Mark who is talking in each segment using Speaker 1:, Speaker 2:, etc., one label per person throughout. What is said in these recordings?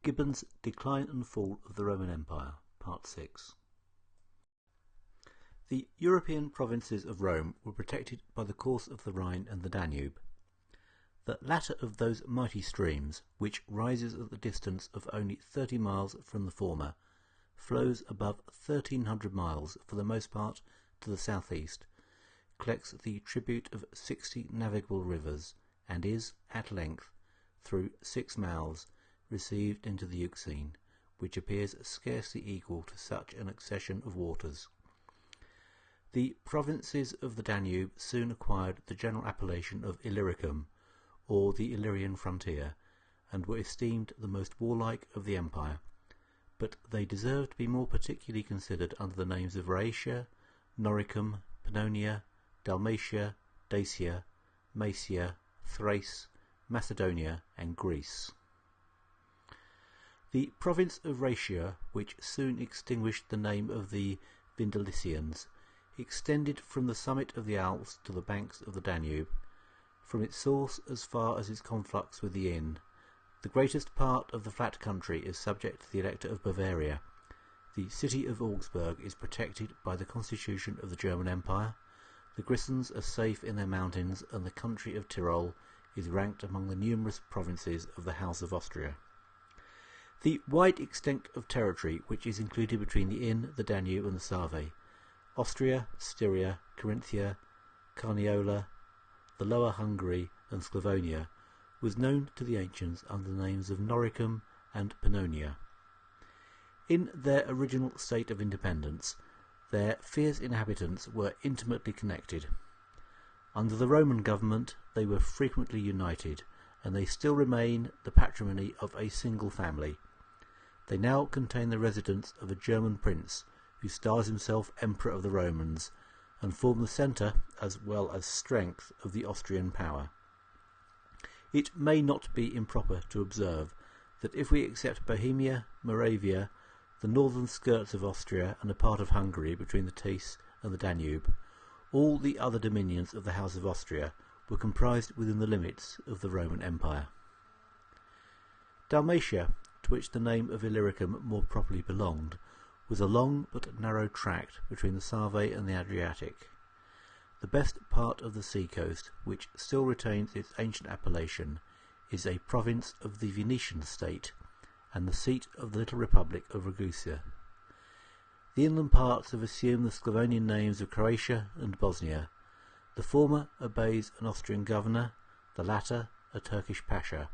Speaker 1: Gibbon's Decline and Fall of the Roman Empire, Part 6. The European provinces of Rome were protected by the course of the Rhine and the Danube. The latter of those mighty streams, which rises at the distance of only 30 miles from the former, flows above 1,300 miles for the most part to the southeast, collects the tribute of 60 navigable rivers, and is, at length, through 6 mouths, received into the Euxine, which appears scarcely equal to such an accession of waters. The provinces of the Danube soon acquired the general appellation of Illyricum, or the Illyrian frontier, and were esteemed the most warlike of the empire, but they deserve to be more particularly considered under the names of Rhaetia, Noricum, Pannonia, Dalmatia, Dacia, Maesia, Thrace, Macedonia, and Greece. The province of Rhaetia, which soon extinguished the name of the Vindalicians, extended from the summit of the Alps to the banks of the Danube, from its source as far as its conflux with the Inn. The greatest part of the flat country is subject to the Elector of Bavaria. The city of Augsburg is protected by the constitution of the German Empire. The Grisons are safe in their mountains, and the country of Tyrol is ranked among the numerous provinces of the House of Austria. The wide extent of territory which is included between the Inn, the Danube, and the Save, Austria, Styria, Carinthia, Carniola, the Lower Hungary, and Sclavonia, was known to the ancients under the names of Noricum and Pannonia. In their original state of independence, their fierce inhabitants were intimately connected. Under the Roman government they were frequently united, and they still remain the patrimony of a single family. They now contain the residence of a German prince, who styles himself Emperor of the Romans, and form the centre, as well as strength, of the Austrian power. It may not be improper to observe that if we except Bohemia, Moravia, the northern skirts of Austria, and a part of Hungary between the Theiss and the Danube, all the other dominions of the House of Austria were comprised within the limits of the Roman Empire. Dalmatia, to which the name of Illyricum more properly belonged, was a long but narrow tract between the Save and the Adriatic. The best part of the sea-coast, which still retains its ancient appellation, is a province of the Venetian state, and the seat of the little republic of Ragusa. The inland parts have assumed the Sclavonian names of Croatia and Bosnia. The former obeys an Austrian governor, the latter a Turkish pasha.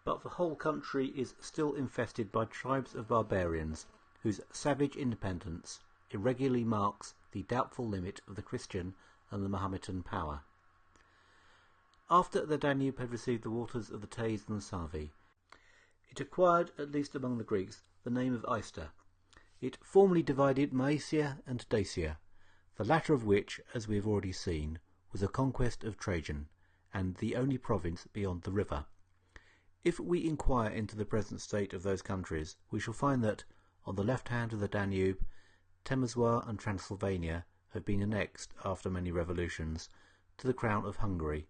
Speaker 1: But the whole country is still infested by tribes of barbarians, whose savage independence irregularly marks the doubtful limit of the Christian and the Mahometan power. After the Danube had received the waters of the Theiss and the Save, it acquired, at least among the Greeks, the name of Ister. It formerly divided Maesia and Dacia, the latter of which, as we have already seen, was a conquest of Trajan, and the only province beyond the river. If we inquire into the present state of those countries, we shall find that, on the left hand of the Danube, Temeswar and Transylvania have been annexed, after many revolutions, to the crown of Hungary,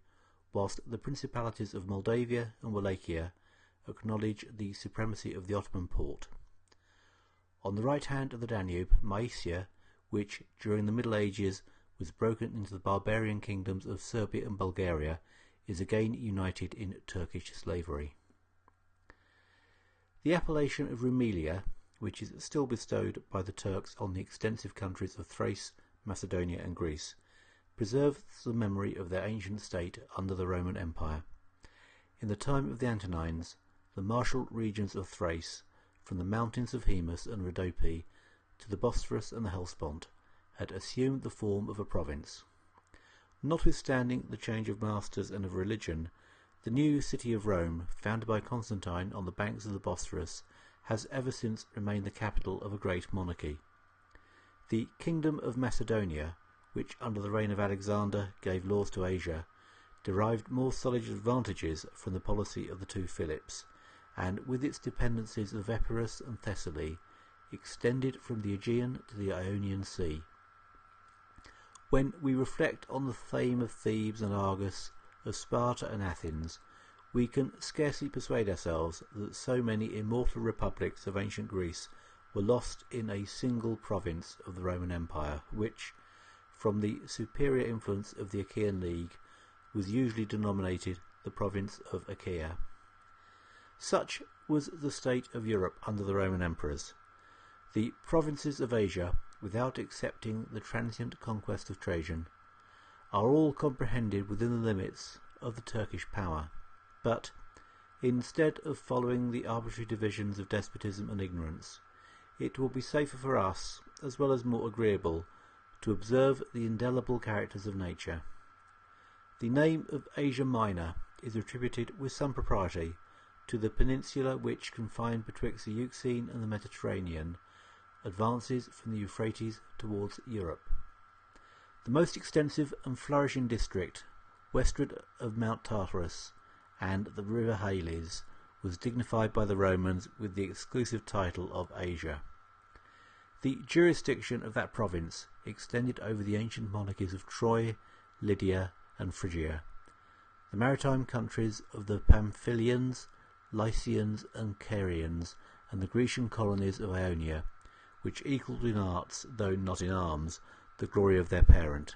Speaker 1: whilst the principalities of Moldavia and Wallachia acknowledge the supremacy of the Ottoman Porte. On the right hand of the Danube, Maesia, which during the Middle Ages was broken into the barbarian kingdoms of Serbia and Bulgaria, is again united in Turkish slavery. The appellation of Rumelia, which is still bestowed by the Turks on the extensive countries of Thrace, Macedonia, and Greece, preserves the memory of their ancient state under the Roman Empire. In the time of the Antonines, the martial regions of Thrace, from the mountains of Haemus and Rhodope to the Bosphorus and the Hellespont, had assumed the form of a province. Notwithstanding the change of masters and of religion, the new city of Rome, founded by Constantine on the banks of the Bosphorus, has ever since remained the capital of a great monarchy. The kingdom of Macedonia, which under the reign of Alexander gave laws to Asia, derived more solid advantages from the policy of the two Philips, and with its dependencies of Epirus and Thessaly, extended from the Aegean to the Ionian Sea. When we reflect on the fame of Thebes and Argos, of Sparta and Athens, We can scarcely persuade ourselves that so many immortal republics of ancient Greece were lost in a single province of the Roman Empire, which, from the superior influence of the Achaean League, was usually denominated the province of Achaia. Such was the state of Europe under the Roman emperors. The provinces of Asia, without excepting the transient conquest of Trajan, are all comprehended within the limits of the Turkish power. But, instead of following the arbitrary divisions of despotism and ignorance, it will be safer for us, as well as more agreeable, to observe the indelible characters of nature. The name of Asia Minor is attributed with some propriety to the peninsula which, confined betwixt the Euxine and the Mediterranean, advances from the Euphrates towards Europe. The most extensive and flourishing district, westward of Mount Tartarus and the river Halys, was dignified by the Romans with the exclusive title of Asia. The jurisdiction of that province extended over the ancient monarchies of Troy, Lydia, and Phrygia, the maritime countries of the Pamphylians, Lycians, and Carians, and the Grecian colonies of Ionia, which equalled in arts, though not in arms, the glory of their parent.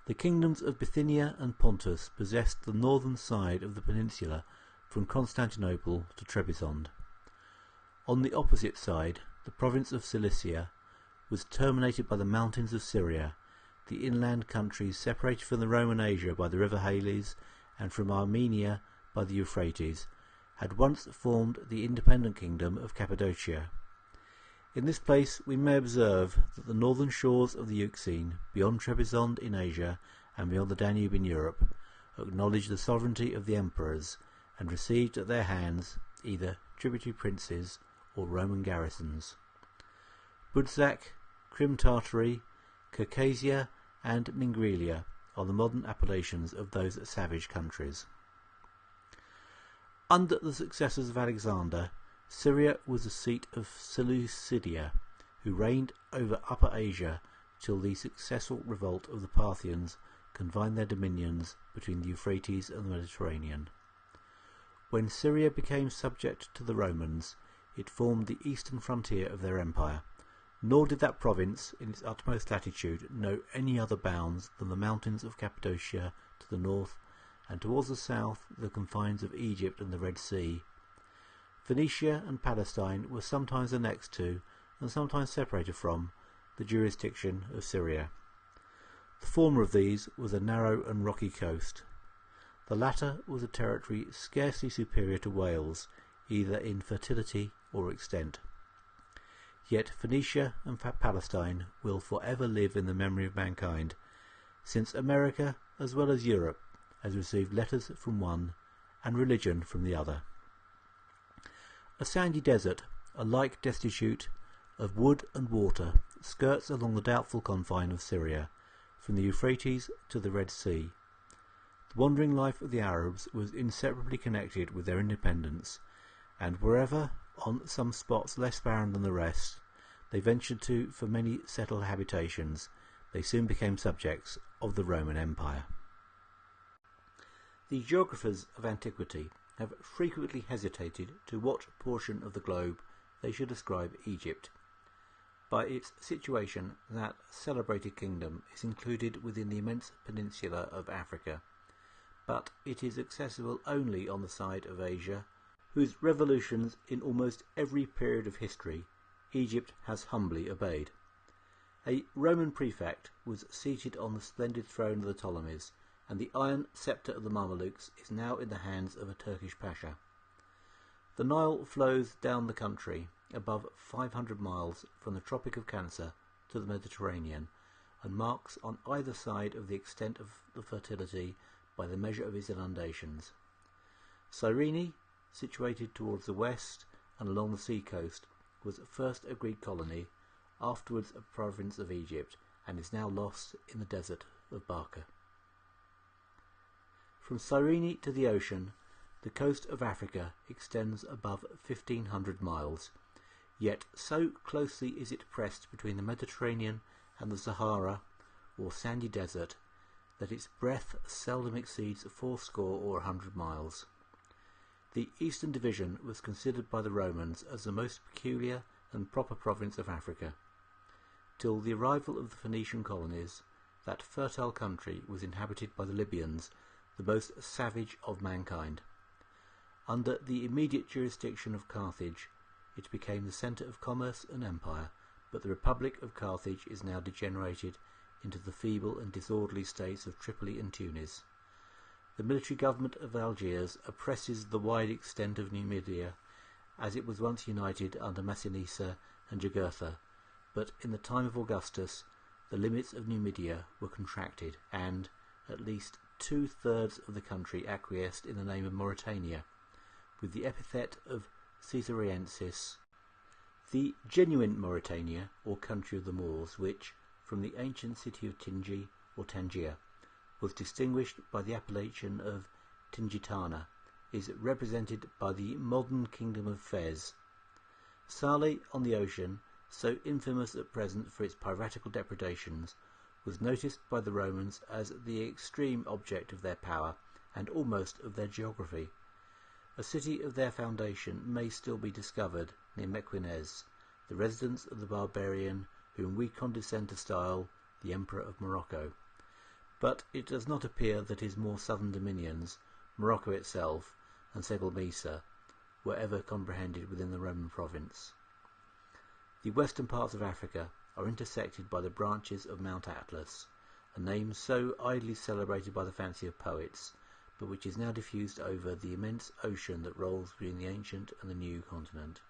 Speaker 1: The kingdoms of Bithynia and Pontus possessed the northern side of the peninsula from Constantinople to Trebizond. On the opposite side, the province of Cilicia was terminated by the mountains of Syria, the inland countries separated from the Roman Asia by the river Halys and from Armenia by the Euphrates, had once formed the independent kingdom of Cappadocia. In this place we may observe that the northern shores of the Euxine, beyond Trebizond in Asia and beyond the Danube in Europe, acknowledged the sovereignty of the emperors and received at their hands either tributary princes or Roman garrisons. Budzak, Crim Tartary, Circassia, and Mingrelia are the modern appellations of those savage countries. Under the successors of Alexander, Syria was the seat of Seleucidia, who reigned over Upper Asia till the successful revolt of the Parthians confined their dominions between the Euphrates and the Mediterranean. When Syria became subject to the Romans, it formed the eastern frontier of their empire, nor did that province, in its utmost latitude, know any other bounds than the mountains of Cappadocia to the north, and towards the south the confines of Egypt and the Red Sea. Phoenicia and Palestine were sometimes annexed to, and sometimes separated from, the jurisdiction of Syria. The former of these was a narrow and rocky coast. The latter was a territory scarcely superior to Wales, either in fertility or extent. Yet Phoenicia and Palestine will forever live in the memory of mankind, since America, as well as Europe, has received letters from one and religion from the other. A sandy desert, alike destitute of wood and water, skirts along the doubtful confine of Syria, from the Euphrates to the Red Sea. The wandering life of the Arabs was inseparably connected with their independence, and wherever, on some spots less barren than the rest, they ventured to for many settled habitations, they soon became subjects of the Roman Empire. The geographers of antiquity have frequently hesitated to what portion of the globe they should ascribe Egypt. By its situation, that celebrated kingdom is included within the immense peninsula of Africa, but it is accessible only on the side of Asia, whose revolutions in almost every period of history Egypt has humbly obeyed. A Roman prefect was seated on the splendid throne of the Ptolemies, and the iron sceptre of the Mamelukes is now in the hands of a Turkish pasha. The Nile flows down the country above 500 miles from the Tropic of Cancer to the Mediterranean, and marks on either side of the extent of the fertility by the measure of its inundations. Cyrene, situated towards the west and along the sea coast, was first a Greek colony, afterwards a province of Egypt, and is now lost in the desert of Barca. From Cyrene to the ocean, the coast of Africa extends above 1,500 miles, yet so closely is it pressed between the Mediterranean and the Sahara, or sandy desert, that its breadth seldom exceeds 80 or 100 miles. The Eastern Division was considered by the Romans as the most peculiar and proper province of Africa. Till the arrival of the Phoenician colonies, that fertile country was inhabited by the Libyans, the most savage of mankind. Under the immediate jurisdiction of Carthage, it became the centre of commerce and empire, but the Republic of Carthage is now degenerated into the feeble and disorderly states of Tripoli and Tunis. The military government of Algiers oppresses the wide extent of Numidia, as it was once united under Massinissa and Jugurtha, but in the time of Augustus the limits of Numidia were contracted, and at least 2/3 of the country acquiesced in the name of Mauritania, with the epithet of Caesariensis. The genuine Mauritania, or country of the Moors, which, from the ancient city of Tingi, or Tangier, was distinguished by the appellation of Tingitana, is represented by the modern kingdom of Fez. Salé on the ocean, so infamous at present for its piratical depredations, was noticed by the Romans as the extreme object of their power and almost of their geography. A city of their foundation may still be discovered near Mequinez, the residence of the barbarian whom we condescend to style the Emperor of Morocco. But it does not appear that his more southern dominions, Morocco itself and Segulmisa, were ever comprehended within the Roman province. The western parts of Africa are intersected by the branches of Mount Atlas, a name so idly celebrated by the fancy of poets, but which is now diffused over the immense ocean that rolls between the ancient and the new continent.